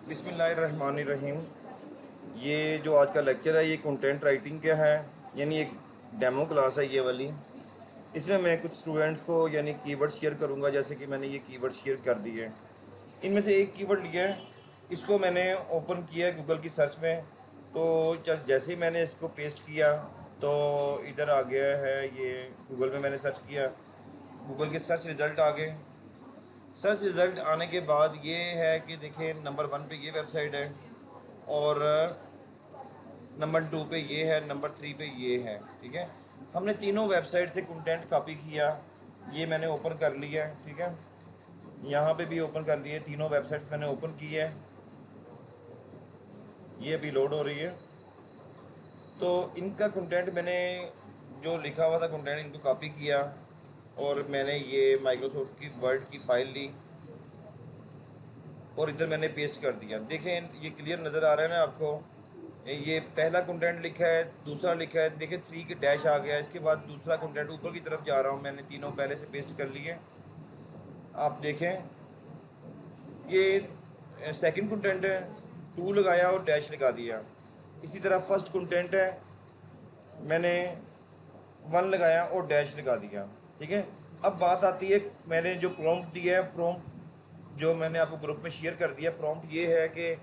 बिस्मिल्लाहिर्रहमानिर्रहीम। ये जो आज का लेक्चर है ये कंटेंट राइटिंग का है, यानी एक डेमो क्लास है ये वाली। इसमें मैं कुछ स्टूडेंट्स को यानी कीवर्ड शेयर करूंगा, जैसे कि मैंने ये कीवर्ड शेयर कर दिए। इनमें से एक कीवर्ड लिया है, इसको मैंने ओपन किया है गूगल की सर्च में। तो जस्ट जैसे ही मैंने इसको पेस्ट किया तो इधर आ गया है, ये गूगल में मैंने सर्च किया, गूगल के सर्च रिज़ल्ट आ गए। सर्च रिज़ल्ट आने के बाद ये है कि देखिए नंबर 1 पे ये वेबसाइट है, और नंबर 2 पे ये है, नंबर 3 पे ये है। ठीक है, हमने तीनों वेबसाइट से कंटेंट कॉपी किया। ये मैंने ओपन कर लिया है, ठीक है। यहाँ पे भी ओपन कर लिए, तीनों वेबसाइट्स मैंने ओपन की है। ये अभी लोड हो रही है। तो इनका कंटेंट मैंने जो लिखा हुआ था कंटेंट इनको कॉपी किया, और मैंने ये माइक्रोसॉफ्ट की वर्ड की फ़ाइल ली और इधर मैंने पेस्ट कर दिया। देखें ये क्लियर नज़र आ रहा है ना आपको। ये पहला कंटेंट लिखा है, दूसरा लिखा है, देखिए 3 के डैश आ गया। इसके बाद दूसरा कंटेंट ऊपर की तरफ जा रहा हूँ, मैंने तीनों पहले से पेस्ट कर लिए। आप देखें ये सेकंड कंटेंट है, 2 लगाया और डैश लगा दिया। इसी तरह फर्स्ट कंटेंट है, मैंने 1 लगाया और डैश लगा दिया। ठीक है, अब बात आती है, मैंने जो प्रॉम्प्ट दिया है, प्रॉम्प्ट जो मैंने आपको ग्रुप में शेयर कर दिया, प्रॉम्प्ट ये है कि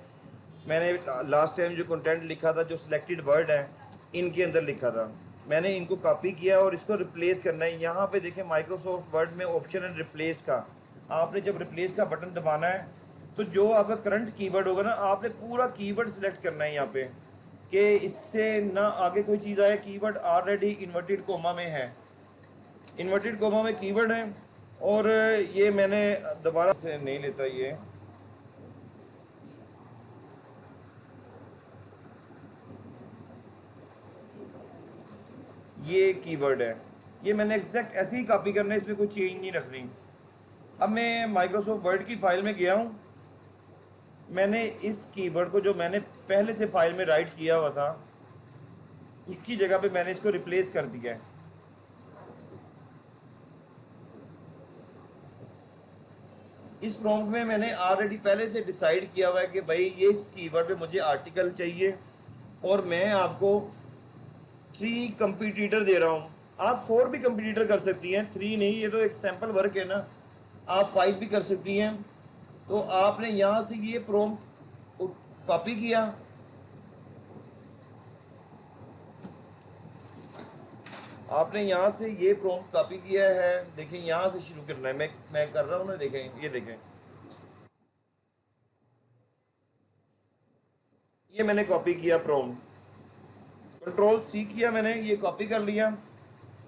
मैंने लास्ट टाइम जो कंटेंट लिखा था, जो सिलेक्टेड वर्ड है इनके अंदर लिखा था, मैंने इनको कॉपी किया और इसको रिप्लेस करना है। यहाँ पे देखें माइक्रोसॉफ्ट वर्ड में ऑप्शन है रिप्लेस का। आपने जब रिप्लेस का बटन दबाना है तो जो आपका करंट कीवर्ड होगा ना, आपने पूरा कीवर्ड सिलेक्ट करना है यहाँ पे, कि इससे ना आगे कोई चीज़ आए। कीवर्ड ऑलरेडी इन्वर्टेड कोमा में है, इन्वर्टेड कोमा में कीवर्ड है। और ये मैंने दोबारा से नहीं लेता, ये कीवर्ड है, ये मैंने एग्जैक्ट ऐसे ही कॉपी करना है, इसमें कोई चेंज नहीं रखनी। अब मैं माइक्रोसॉफ्ट वर्ड की फ़ाइल में गया हूँ, मैंने इस कीवर्ड को जो मैंने पहले से फाइल में राइट किया हुआ था उसकी जगह पे मैंने इसको रिप्लेस कर दिया है। इस प्रॉम्प्ट में मैंने ऑलरेडी पहले से डिसाइड किया हुआ है कि भाई ये इस कीवर्ड पे मुझे आर्टिकल चाहिए, और मैं आपको 3 कंपटीटर दे रहा हूँ। आप 4 भी कंपटीटर कर सकती हैं, 3 नहीं, ये तो एक सैम्पल वर्क है ना। आप 5 भी कर सकती हैं। तो आपने यहाँ से ये प्रॉम्प्ट कॉपी किया, आपने यहाँ से ये प्रॉम्प्ट कॉपी किया है। देखें यहाँ से शुरू करना है, मैं कर रहा हूँ ना, देखें ये देखें, ये मैंने कॉपी किया प्रॉम्प्ट, कंट्रोल सी किया, मैंने ये कॉपी कर लिया।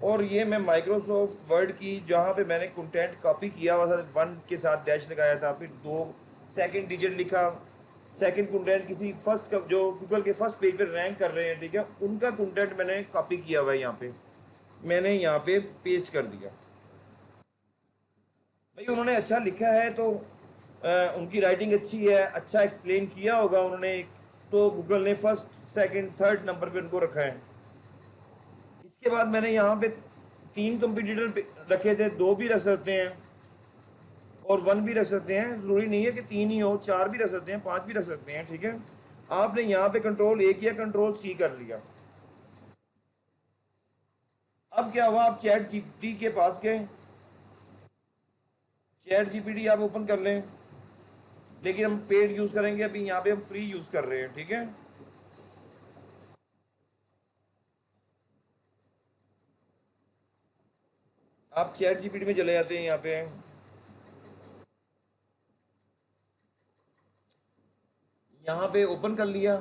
और ये मैं माइक्रोसॉफ्ट वर्ड की जहाँ पे मैंने कंटेंट कॉपी किया हुआ था, 1 के साथ डैश लगाया था, फिर 2 सेकंड डिजिट लिखा, सेकंड कंटेंट किसी फर्स्ट का जो गूगल के फर्स्ट पेज पे रैंक कर रहे हैं, ठीक है, उनका कंटेंट मैंने कॉपी किया हुआ है। यहाँ पे मैंने यहाँ पे पेस्ट कर दिया। भाई उन्होंने अच्छा लिखा है तो उनकी राइटिंग अच्छी है, अच्छा एक्सप्लेन किया होगा उन्होंने, तो गूगल ने फर्स्ट सेकंड थर्ड नंबर पे उनको रखा है। इसके बाद मैंने यहाँ पे 3 कंपटीटर रखे थे, 2 भी रख सकते हैं और 1 भी रख सकते हैं, ज़रूरी नहीं है कि 3 ही हो, 4 भी रख सकते हैं, 5 भी रख सकते हैं। ठीक है, आपने यहाँ पे कंट्रोल ए किया, कंट्रोल सी कर लिया। अब क्या हुआ, आप चैट जीपीटी के पास गए, चैट जीपीटी आप ओपन कर लें, लेकिन हम पेड यूज़ करेंगे, अभी यहाँ पे हम फ्री यूज़ कर रहे हैं। ठीक है, आप चैट जीपीटी में चले जाते हैं, यहाँ पे ओपन कर लिया।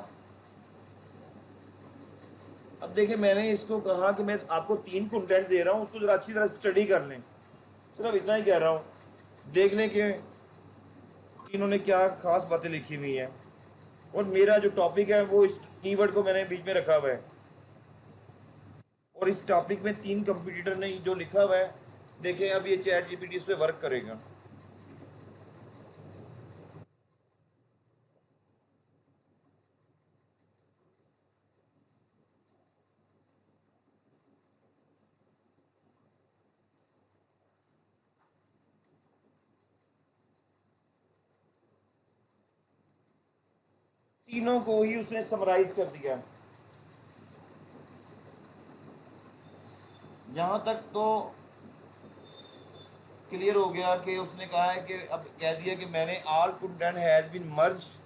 अब देखिए मैंने इसको कहा कि मैं आपको 3 कंटेंट दे रहा हूँ, उसको ज़रा अच्छी तरह स्टडी कर लें, सिर्फ इतना ही कह रहा हूँ। देख लें कि इन्होंने क्या ख़ास बातें लिखी हुई हैं, और मेरा जो टॉपिक है वो इस कीवर्ड को मैंने बीच में रखा हुआ है, और इस टॉपिक में 3 कंपटीटर ने जो लिखा हुआ है, देखें अब ये चैट जीपीटी इस पर वर्क करेगा। तीनों को ही उसने समराइज कर दिया। यहाँ तक तो क्लियर हो गया कि उसने कहा है कि अब कह दिया कि मैंने all content has been merged,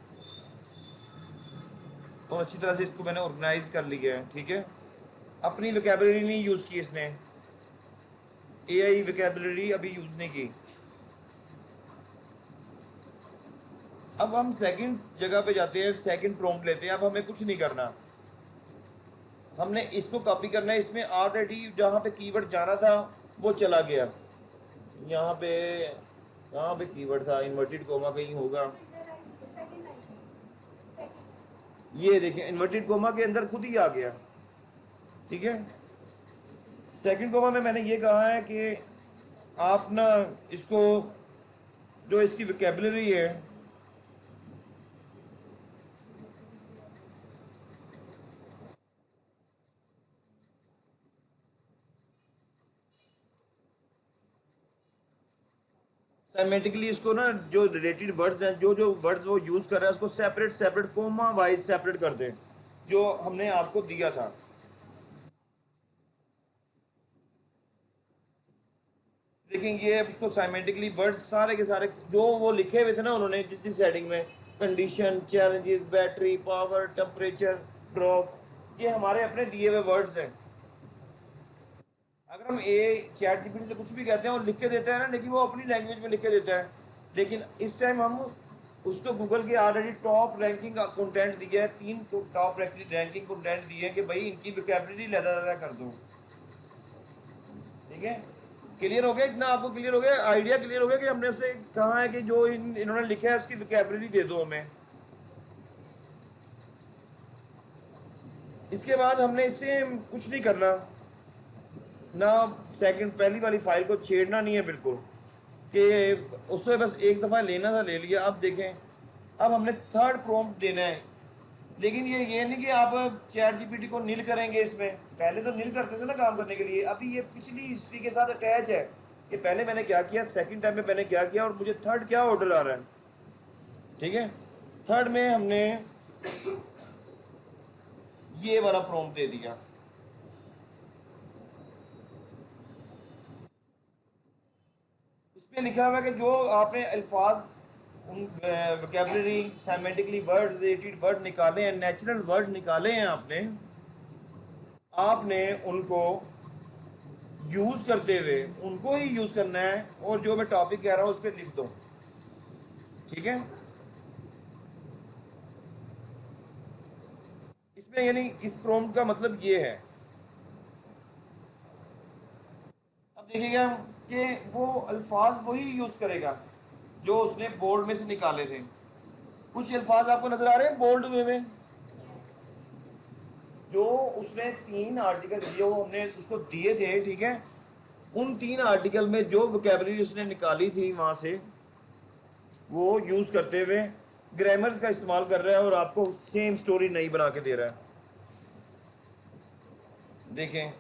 और अच्छी तरह से इसको मैंने ऑर्गेनाइज कर लिया है। ठीक है, अपनी वोकेबलरी नहीं यूज़ की इसने, एआई वोकेबलरी अभी यूज़ नहीं की। अब हम सेकंड जगह पे जाते हैं, सेकंड प्रॉम्प्ट लेते हैं। अब हमें कुछ नहीं करना, हमने इसको कॉपी करना है। इसमें ऑलरेडी जहाँ पे कीवर्ड जाना था वो चला गया। यहाँ पे कीवर्ड था, इन्वर्टेड कोमा कहीं होगा, ये देखें इन्वर्टेड कोमा के अंदर खुद ही आ गया। ठीक है, सेकंड कोमा में मैंने ये कहा है कि आप ना इसको, जो इसकी वोकेबलरी है, साइमेटिकली इसको ना, जो रिलेटेड वर्ड्स हैं, जो जो वर्ड्स वो यूज़ कर रहा है, उसको separate separate comma wise separate कर दें, जो हमने आपको दिया था। देखें ये इसको साइमेटिकली वर्ड्स सारे के सारे जो वो लिखे हुए थे ना उन्होंने, जिस जिस हेडिंग में, condition, challenges, battery, power, temperature, drop, ये हमारे अपने दिए हुए वर्ड्स हैं। अगर हम ए चैट जीपीटी से कुछ भी कहते हैं और लिख के देता है ना, लेकिन वो अपनी लैंग्वेज में लिख के देता है। लेकिन इस टाइम हम उसको गूगल के ऑलरेडी टॉप रैंकिंग का कंटेंट दिया है, 3 टॉप रैंकिंग कंटेंट दिए हैं कि भाई इनकी वोकैबुलरी लदा कर दो। ठीक है, क्लियर हो गया? इतना आपको क्लियर हो गया, आइडिया क्लियर हो गया कि हमने उससे कहा है कि जो इन्होंने लिखा है उसकी वोकैबुलरी दे दो हमें। इसके बाद हमने इससे कुछ नहीं करना ना, सेकंड पहली वाली फाइल को छेड़ना नहीं है बिल्कुल, कि उससे बस एक दफ़ा लेना था ले लिया। अब देखें, अब हमने थर्ड प्रॉम्प्ट देना है, लेकिन ये नहीं कि आप चैट जीपीटी को नील करेंगे। इसमें पहले तो नील करते थे ना काम करने के लिए, अभी ये पिछली हिस्ट्री के साथ अटैच है कि पहले मैंने क्या किया, सेकंड टाइम में मैंने क्या किया, और मुझे थर्ड क्या ऑर्डर आ रहा है। ठीक है, थर्ड में हमने ये वाला प्रॉम्प्ट दे दिया। इसमें लिखा हुआ है कि जो आपने अल्फाज, उन वोकैबुलरी, सेमेंटिकली वर्ड, रिलेटेड वर्ड निकाले हैं, नेचुरल वर्ड निकाले हैं आपने, आपने उनको यूज़ करते हुए उनको ही यूज़ करना है, और जो मैं टॉपिक कह रहा हूँ उस पर लिख दो। ठीक है, इसमें यानी इस प्रॉम्प्ट का मतलब ये है। अब देखिएगा कि वो अल्फाज वही यूज़ करेगा जो उसने बोल्ड में से निकाले थे। कुछ अल्फाज आपको नजर आ रहे हैं बोल्ड में जो उसने 3 आर्टिकल जो हमने उसको दिए थे। ठीक है, उन 3 आर्टिकल में जो वोकैबुलरी उसने निकाली थी वहाँ से, वो यूज़ करते हुए ग्रामर्स का इस्तेमाल कर रहा है और आपको सेम स्टोरी नहीं बना के दे रहा है। देखें,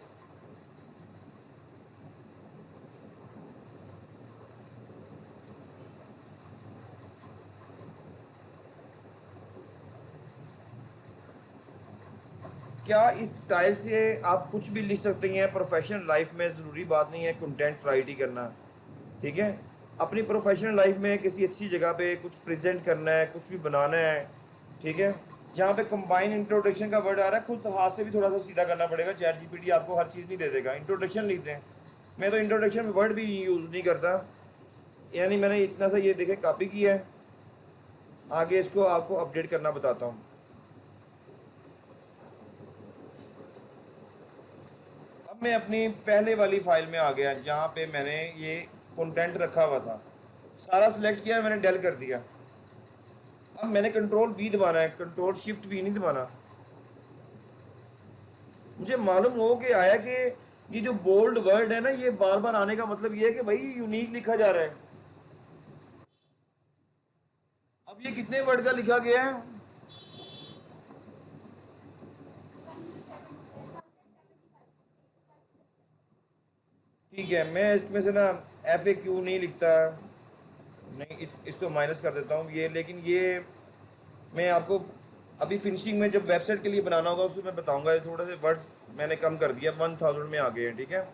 क्या इस स्टाइल से आप कुछ भी लिख सकते हैं प्रोफेशनल लाइफ में? ज़रूरी बात नहीं है कंटेंट राइट ही करना। ठीक है, अपनी प्रोफेशनल लाइफ में किसी अच्छी जगह पे कुछ प्रेजेंट करना है, कुछ भी बनाना है। ठीक है, जहाँ पे कंबाइन इंट्रोडक्शन का वर्ड आ रहा है, खुद हाथ से भी थोड़ा सा सीधा करना पड़ेगा। चैट जीपीटी आपको हर चीज़ नहीं दे देगा। इंट्रोडक्शन लिखते हैं, मैं तो इंट्रोडक्शन में वर्ड भी यूज़ नहीं करता। यानी मैंने इतना सा ये देखे कॉपी किया है, आगे इसको आपको अपडेट करना बताता हूँ। अब मैं अपनी पहले वाली फाइल में आ गया, जहाँ पे मैंने ये कंटेंट रखा हुआ था, सारा सिलेक्ट किया, मैंने डेल कर दिया। अब मैंने कंट्रोल वी दबाना है, कंट्रोल शिफ्ट वी नहीं दबाना। मुझे मालूम हो के आया कि ये जो बोल्ड वर्ड है ना, ये बार बार आने का मतलब ये है कि भाई यूनिक लिखा जा रहा है। अब ये कितने वर्ड का लिखा गया है? ठीक है, मैं इसमें से ना एफ ए क्यू नहीं लिखता, नहीं इसको माइनस कर देता हूँ ये। लेकिन ये मैं आपको अभी फिनिशिंग में जब वेबसाइट के लिए बनाना होगा उसमें मैं बताऊंगा। थोड़े से वर्ड्स मैंने कम कर दिया, 1000 में आ गए हैं, ठीक है।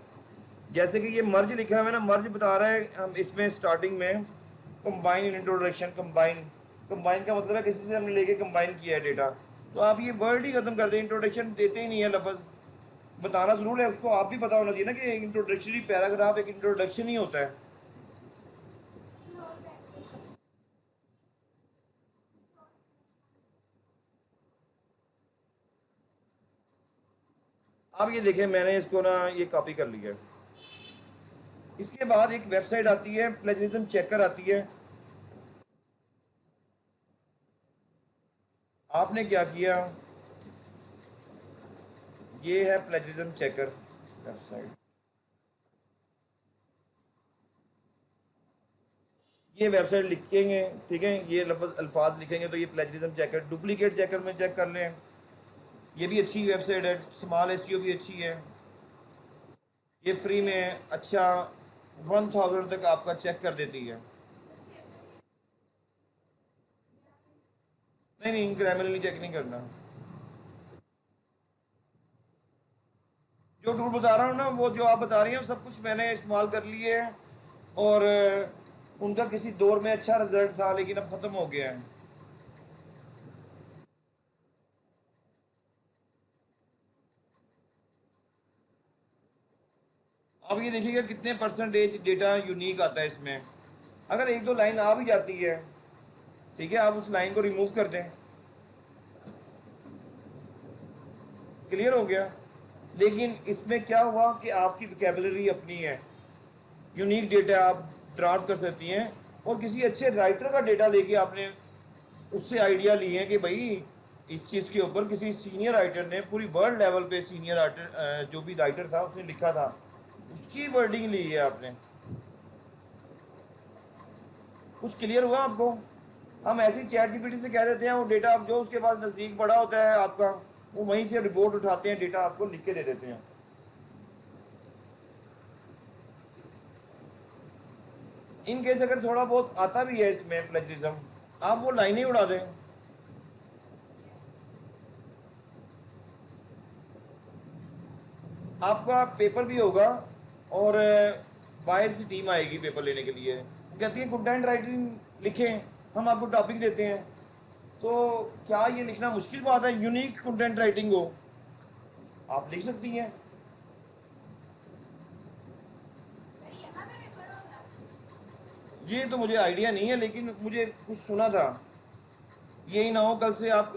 जैसे कि ये मर्ज लिखा हुआ है ना, मर्ज बता रहा है हम इसमें स्टार्टिंग में कंबाइन इंट्रोडक्शन। कंबाइन, कंबाइन का मतलब है किसी से हमने लेके कंबाइन किया है डेटा। तो आप ये वर्ड ही खत्म कर दें, इंट्रोडक्शन देते ही नहीं है लफ्ज़। बताना ज़रूर है उसको, आप भी पता होना चाहिए ना कि इंट्रोडक्शनरी पैराग्राफ एक इंट्रोडक्शन ही होता है। अब ये देखें, मैंने इसको ना ये कॉपी कर लिया है। इसके बाद एक वेबसाइट आती है, प्लेजरिज्म चेकर आती है। आपने क्या किया, ये है प्लेजरिज्म चेकर वेबसाइट। ये वेबसाइट लिखेंगे, ठीक है, ये लफ्ज़ अल्फाज लिखेंगे तो ये प्लेजरिज्म चेकर, डुप्लीकेट चेकर में चेक कर लें। ये भी अच्छी वेबसाइट है, स्मॉल एसईओ भी अच्छी है। ये फ्री में अच्छा 1000 तक आपका चेक कर देती है। नहीं नहीं, ग्रामरली चेक नहीं करना। जो टूल बता रहा हूँ ना, वो जो आप बता रही हैं सब कुछ मैंने इस्तेमाल कर लिए है। और उनका किसी दौर में अच्छा रिजल्ट था लेकिन अब ख़त्म हो गया है। अब ये देखिएगा कितने परसेंटेज डेटा यूनिक आता है इसमें। अगर एक दो लाइन आ भी जाती है, ठीक है, आप उस लाइन को रिमूव कर दें, क्लियर हो गया। लेकिन इसमें क्या हुआ कि आपकी वोकेबलरी अपनी है, यूनिक डेटा आप ट्रांस कर सकती हैं। और किसी अच्छे राइटर का डेटा लेके आपने उससे आइडिया लिए हैं कि भाई इस चीज़ के ऊपर किसी सीनियर राइटर ने, पूरी वर्ल्ड लेवल पे सीनियर राइटर जो भी राइटर था उसने लिखा था, उसकी वर्डिंग ली है आपने। कुछ क्लियर हुआ आपको। हम ऐसे ही चैट जीपीटी से कह देते हैं, वो डेटा आप जो उसके पास नज़दीक पड़ा होता है आपका, वो वहीं से रिपोर्ट उठाते हैं, डेटा आपको लिख के दे देते हैं। इन केस अगर थोड़ा बहुत आता भी है इसमें प्लेजरिज्म, आप वो लाइनें उड़ा दें। आपका पेपर भी होगा और बाहर से टीम आएगी पेपर लेने के लिए, वो कहती है कंटेंट राइटिंग लिखें, हम आपको टॉपिक देते हैं। तो क्या ये लिखना मुश्किल बात है, यूनिक कंटेंट राइटिंग हो, आप लिख सकती हैं। ये तो मुझे आइडिया नहीं है लेकिन मुझे कुछ सुना था। यही ना हो कल से आप